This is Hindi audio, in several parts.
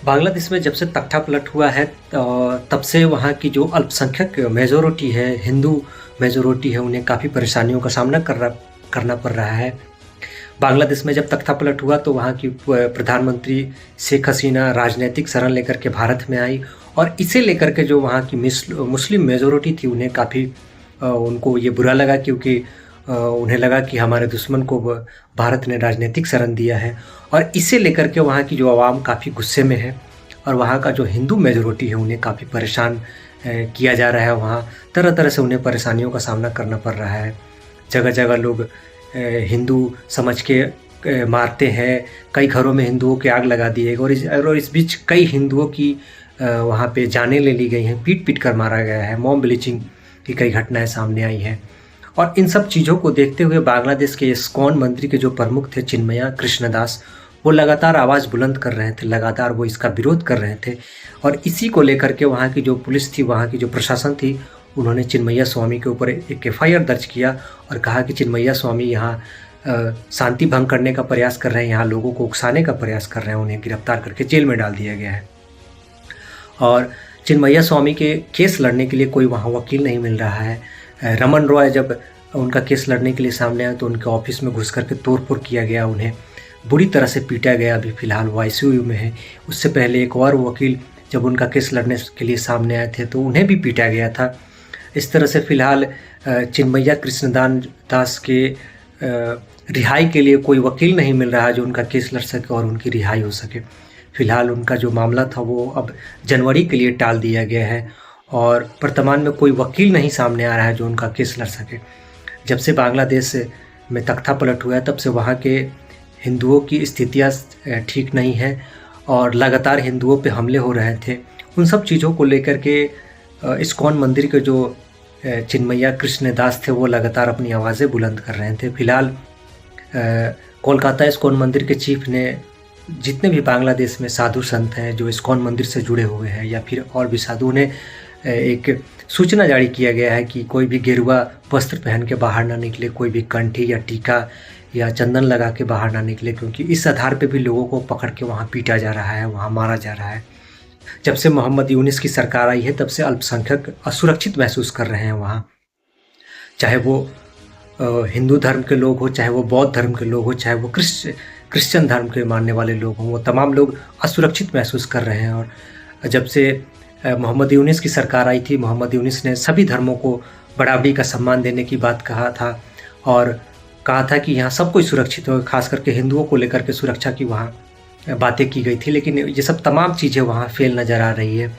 बांग्लादेश में जब से तख्ता पलट हुआ है तब से वहाँ की जो अल्पसंख्यक मेजॉरिटी है, हिंदू मेजॉरिटी है, उन्हें काफ़ी परेशानियों का सामना करना पड़ रहा है। बांग्लादेश में जब तख्ता पलट हुआ तो वहाँ की प्रधानमंत्री शेख हसीना राजनीतिक शरण लेकर के भारत में आई और इसे लेकर के जो वहाँ की मुस्लिम मेजॉरिटी थी उन्हें काफ़ी उनको ये बुरा लगा, क्योंकि उन्हें लगा कि हमारे दुश्मन को भारत ने राजनीतिक शरण दिया है और इसे लेकर के वहाँ की जो आवाम काफ़ी गुस्से में है और वहाँ का जो हिंदू मेजॉरिटी है उन्हें काफ़ी परेशान किया जा रहा है। वहाँ तरह तरह से उन्हें परेशानियों का सामना करना पड़ रहा है। जगह जगह लोग हिंदू समझ के मारते हैं, कई घरों में हिंदुओं के आग लगा दिए गए और इस बीच कई हिंदुओं की वहाँ पे जानें ले ली गई हैं, पीट पीट कर मारा गया है। मॉब लिंचिंग की कई घटनाएं सामने आई हैं और इन सब चीज़ों को देखते हुए बांग्लादेश के इस्कॉन मंदिर के जो प्रमुख थे चिन्मया कृष्णदास, वो लगातार आवाज़ बुलंद कर रहे थे, लगातार वो इसका विरोध कर रहे थे और इसी को लेकर के वहाँ की जो पुलिस थी, वहाँ की जो प्रशासन थी, उन्होंने चिन्मया स्वामी के ऊपर एक FIR दर्ज किया और कहा कि चिन्मया स्वामी यहाँ शांति भंग करने का प्रयास कर रहे हैं, यहाँ लोगों को उकसाने का प्रयास कर रहे हैं, उन्हें गिरफ्तार करके जेल में डाल दिया गया है। और चिन्मया स्वामी के केस लड़ने के लिए कोई वहाँ वकील नहीं मिल रहा है। रमन रॉय जब उनका केस लड़ने के लिए सामने आया तो उनके ऑफिस में घुस करके तोड़फोड़ किया गया, उन्हें बुरी तरह से पीटा गया। अभी फ़िलहाल वो ICU में है। उससे पहले एक और वकील जब उनका केस लड़ने के लिए सामने आए थे तो उन्हें भी पीटा गया था। इस तरह से फ़िलहाल चिन्मया कृष्णदास के रिहाई के लिए कोई वकील नहीं मिल रहा जो उनका केस लड़ सके और उनकी रिहाई हो सके। फ़िलहाल उनका जो मामला था वो अब जनवरी के लिए टाल दिया गया है और वर्तमान में कोई वकील नहीं सामने आ रहा है जो उनका केस लड़ सके। जब से बांग्लादेश में तख्ता पलट हुआ है तब से वहाँ के हिंदुओं की स्थितियाँ ठीक नहीं है और लगातार हिंदुओं पे हमले हो रहे थे। उन सब चीज़ों को लेकर के इस्कॉन मंदिर के जो चिन्मया कृष्णदास थे वो लगातार अपनी आवाज़ें बुलंद कर रहे थे। फ़िलहाल कोलकाता इस्कॉन मंदिर के चीफ ने जितने भी बांग्लादेश में साधु संत हैं जो इस्कॉन मंदिर से जुड़े हुए हैं या फिर और भी साधु ने एक सूचना जारी किया गया है कि कोई भी गेरुआ वस्त्र पहन के बाहर ना निकले, कोई भी कंठी या टीका या चंदन लगा के बाहर ना निकले, क्योंकि इस आधार पे भी लोगों को पकड़ के वहाँ पीटा जा रहा है, वहाँ मारा जा रहा है। जब से मोहम्मद यूनिस की सरकार आई है तब से अल्पसंख्यक असुरक्षित महसूस कर रहे हैं वहाँ, चाहे वो हिंदू धर्म के लोग हो, चाहे वो बौद्ध धर्म के लोग हो, चाहे वो क्रिश्चियन धर्म के मानने वाले लोग हों, वो तमाम लोग असुरक्षित महसूस कर रहे हैं। और जब से मोहम्मद यूनिस की सरकार आई थी, मोहम्मद यूनिस ने सभी धर्मों को बराबरी का सम्मान देने की बात कहा था और कहा था कि यहाँ सब कोई सुरक्षित हो, खास करके हिंदुओं को लेकर के सुरक्षा की वहाँ बातें की गई थी। लेकिन ये सब तमाम चीज़ें वहाँ फेल नज़र आ रही है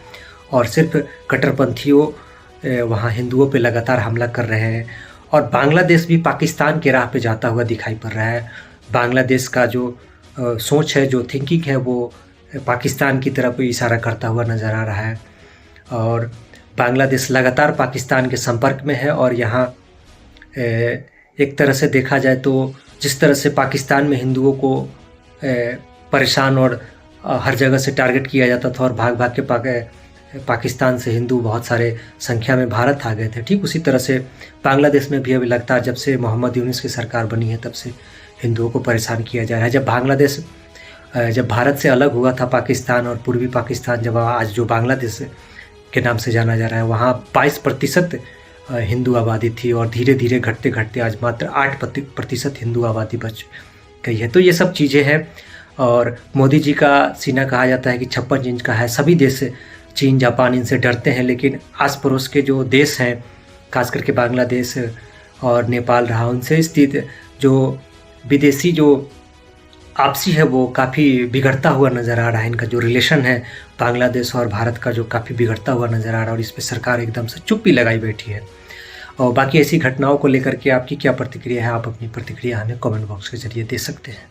और सिर्फ कट्टरपंथियों वहाँ हिंदुओं पे लगातार हमला कर रहे हैं और बांग्लादेश भी पाकिस्तान के राह पे जाता हुआ दिखाई पड़ रहा है। बांग्लादेश का जो सोच है, जो थिंकिंग है, वो पाकिस्तान की तरफ इशारा करता हुआ नज़र आ रहा है और बांग्लादेश लगातार पाकिस्तान के संपर्क में है। और यहाँ एक तरह से देखा जाए तो जिस तरह से पाकिस्तान में हिंदुओं को परेशान और हर जगह से टारगेट किया जाता था और भाग भाग के पाकिस्तान से हिंदू बहुत सारे संख्या में भारत आ गए थे, ठीक उसी तरह से बांग्लादेश में भी अभी लगता है जब से मोहम्मद यूनिस की सरकार बनी है तब से हिंदुओं को परेशान किया जा रहा है। जब भारत से अलग हुआ था पाकिस्तान और पूर्वी पाकिस्तान, जब आज जो बांग्लादेश के नाम से जाना जा रहा है, वहाँ 22% हिंदू आबादी थी और धीरे धीरे घटते घटते आज मात्र 8% हिंदू आबादी बच गई है। तो ये सब चीज़ें हैं और मोदी जी का सीना कहा जाता है कि 56 इंच का है। सभी देश चीन जापान इनसे डरते हैं, लेकिन आस पड़ोस के जो देश हैं, खास करके बांग्लादेश और नेपाल रहा, उनसे स्थित जो विदेशी जो आपसी है वो काफ़ी बिगड़ता हुआ नज़र आ रहा है। इनका जो रिलेशन है बांग्लादेश और भारत का जो काफ़ी बिगड़ता हुआ नज़र आ रहा है और इस पर सरकार एकदम से चुप्पी लगाई बैठी है। और बाकी ऐसी घटनाओं को लेकर के आपकी क्या प्रतिक्रिया है? आप अपनी प्रतिक्रिया हमें कमेंट बॉक्स के ज़रिए दे सकते हैं।